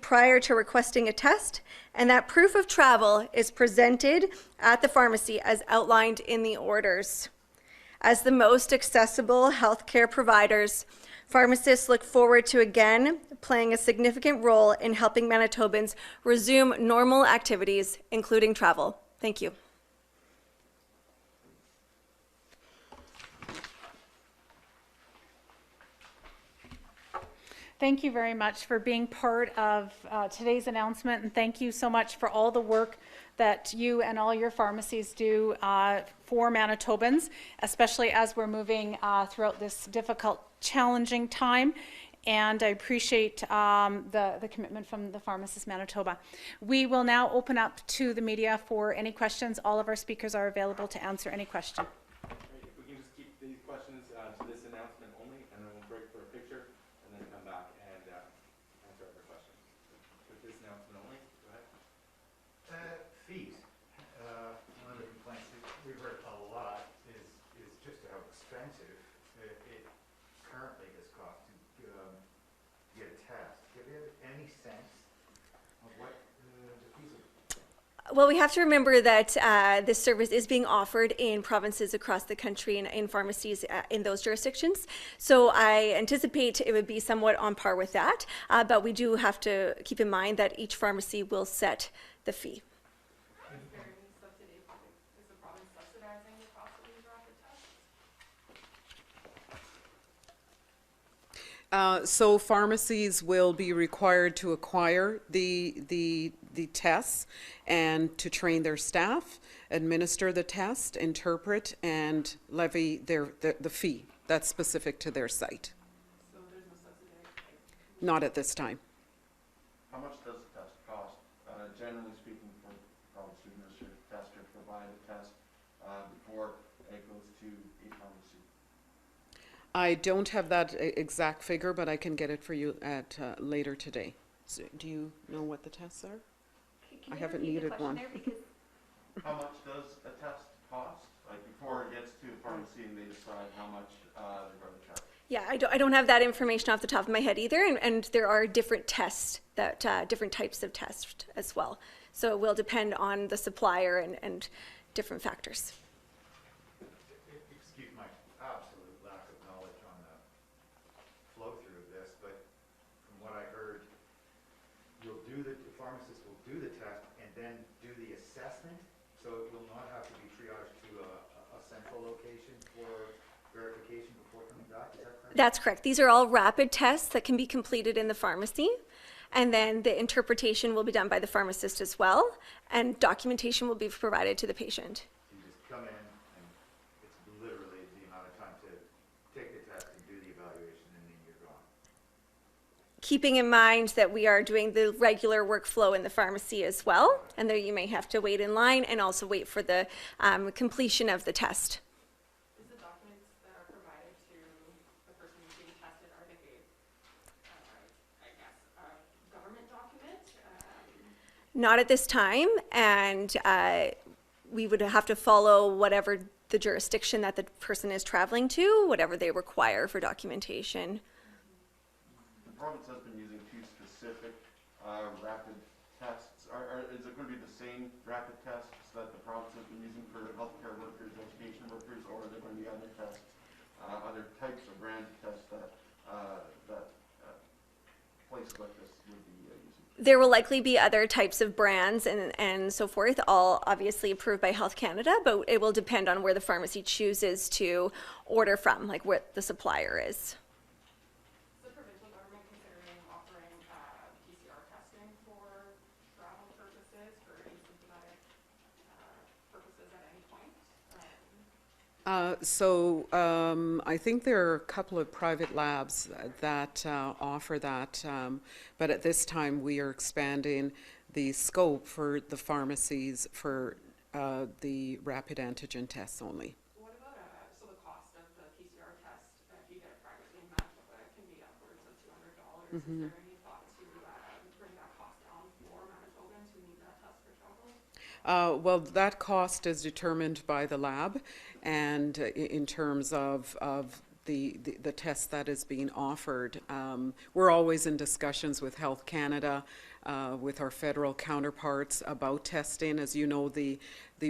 prior to requesting a test, and that proof of travel is presented at the pharmacy as outlined in the orders. As the most accessible healthcare providers, pharmacists look forward to again playing a significant role in helping Manitobans resume normal activities, including travel. Thank you. Thank you very much for being part of today's announcement, and thank you so much for all the work that you and all your pharmacies do for Manitobans, especially as we're moving throughout this difficult, challenging time. And I appreciate the commitment from the Pharmacists Manitoba. We will now open up to the media for any questions. All of our speakers are available to answer any question. If we can just keep these questions to this announcement only, and then we'll break for a picture, and then come back and answer other questions. With this announcement only, go ahead. Fees. One of the complaints that we've heard a lot is just how expensive it currently has cost to get a test. Do you have any sense of what the fees are? Well, we have to remember that this service is being offered in provinces across the country and in pharmacies in those jurisdictions. So I anticipate it would be somewhat on par with that, but we do have to keep in mind that each pharmacy will set the fee. Is there any subsidy? Is the province subsidizing the cost of these rapid tests? So pharmacies will be required to acquire the tests and to train their staff, administer the test, interpret, and levy the fee that's specific to their site. So there's no subsidy? Not at this time. How much does the test cost? Generally speaking, for the province to administer a test or provide a test before it goes to a pharmacy? I don't have that exact figure, but I can get it for you at later today. So, do you know what the tests are? I haven't needed one. How much does a test cost? Like before it gets to a pharmacy and they decide how much they're going to charge? Yeah, I don't have that information off the top of my head either, and there are different tests, that different types of tests as well. So it will depend on the supplier and different factors. Excuse my absolute lack of knowledge on the flow through of this, but from what I heard, the pharmacist will do the test and then do the assessment, so it will not have to be triaged to a central location for verification before coming back. Is that correct? That's correct. These are all rapid tests that can be completed in the pharmacy, and then the interpretation will be done by the pharmacist as well, and documentation will be provided to the patient. So you just come in and it's literally the amount of time to take the test and do the evaluation and then you're gone. Keeping in mind that we are doing the regular workflow in the pharmacy as well, and there you may have to wait in line and also wait for the completion of the test. Is the documents that are provided to the person who's being tested, are they, I guess, a government document? Not at this time, and we would have to follow whatever the jurisdiction that the person is traveling to, whatever they require for documentation. The province has been using two specific rapid tests. Is it going to be the same rapid tests that the province has been using for healthcare workers, education workers, or are there going to be other tests, other types of brand tests that places like this would be using? There will likely be other types of brands and so forth, all obviously approved by Health Canada, but it will depend on where the pharmacy chooses to order from, like what the supplier is. PCR testing for travel purposes, for asymptomatic purposes at any point? I think there are a couple of private labs that offer that, but at this time we are expanding the scope for the pharmacies for the rapid antigen tests only. What about so the cost of the PCR test, if you get it privately in Manitoba, it can be upwards of $200. Mm-hmm. Is there any thought to bring that cost down for Manitobans who need that test for travel? Well, that cost is determined by the lab, and in terms of the test that is being offered. We're always in discussions with Health Canada, with our federal counterparts about testing. As you know, the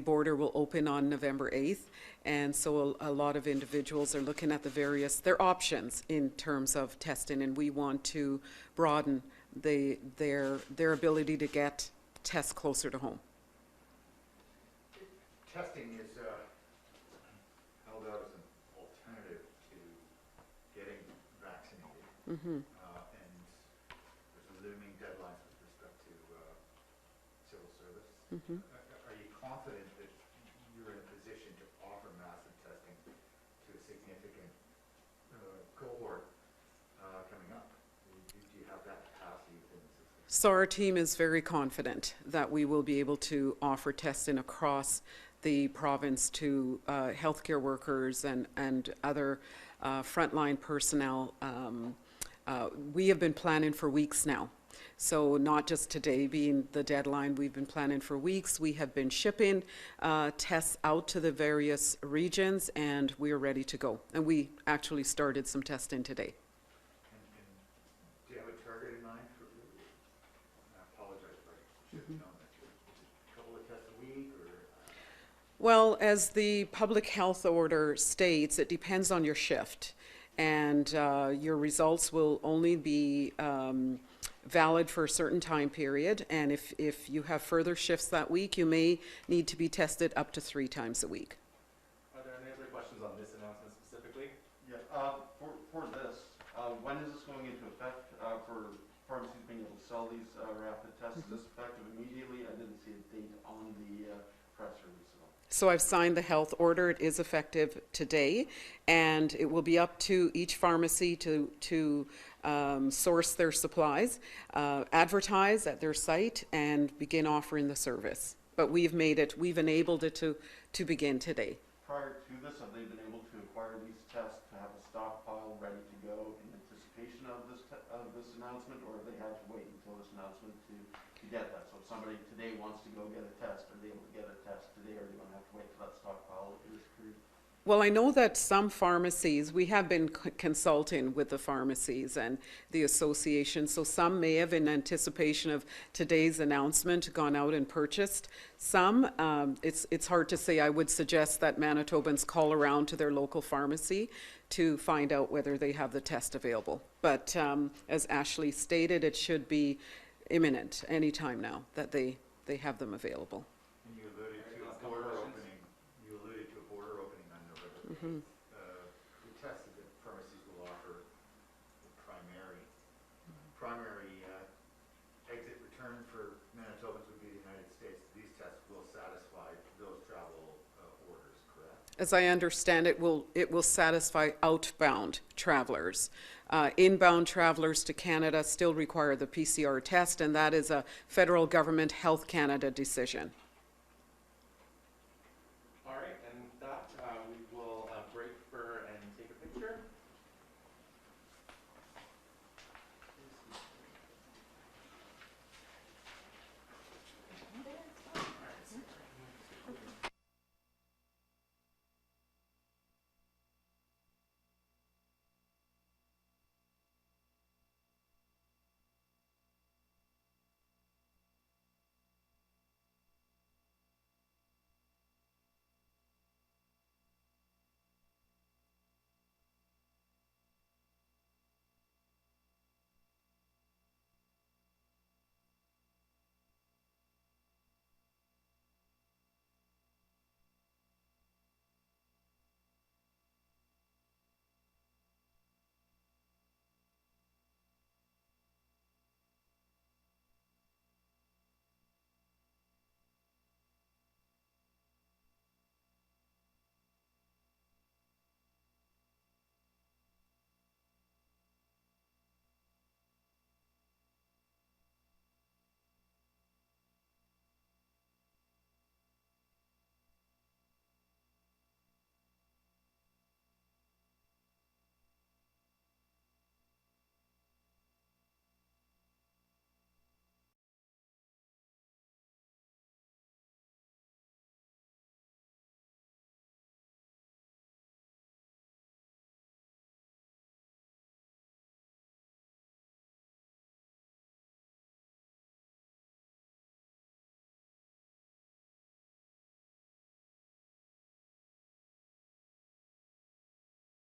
border will open on November 8th, and so a lot of individuals are looking at their options in terms of testing, and we want to broaden their ability to get tests closer to home. Testing is held out as an alternative to getting vaccinated. Mm-hmm. And there's looming deadlines with respect to civil service. Mm-hmm. Are you confident that you're in a position to offer massive testing to a significant cohort coming up? Do you have that capacity within the system? So our team is very confident that we will be able to offer testing across the province to healthcare workers and other frontline personnel. We have been planning for weeks now. So not just today being the deadline, we've been planning for weeks. We have been shipping tests out to the various regions, and we are ready to go. And we actually started some testing today. And do you have a target in mind for, I apologize if I should have known that, a couple of tests a week or? Well, as the public health order states, it depends on your shift. And your results will only be valid for a certain time period. And if you have further shifts that week, you may need to be tested up to 3 times a week. Are there any other questions on this announcement specifically? Yeah, for this, when is this going into effect for pharmacies being able to sell these rapid tests? Is this effective immediately? I didn't see a date on the press release at all. So I've signed the health order. It is effective today, and it will be up to each pharmacy to source their supplies, advertise at their site, and begin offering the service. But we've enabled it to begin today. Prior to this, have they been able to acquire these tests to have a stockpile ready to go in anticipation of this announcement, or have they had to wait until this announcement to get that? So if somebody today wants to go get a test, are they able to get a test today, or are they going to have to wait till that stockpile is cleared? Well, I know that some pharmacies, we have been consulting with the pharmacies and the association, so some may have, in anticipation of today's announcement, gone out and purchased. Some, it's hard to say. I would suggest that Manitobans call around to their local pharmacy to find out whether they have the test available. But as Ashley stated, it should be imminent, any time now, that they have them available. And you alluded to a border opening. You alluded to a border opening on November 8th. The tests that pharmacies will offer the primary exit return for Manitobans would be the United States. These tests will satisfy those travel orders, correct? As I understand it, it will satisfy outbound travelers. Inbound travelers to Canada still require the PCR test, and that is a federal government Health Canada decision.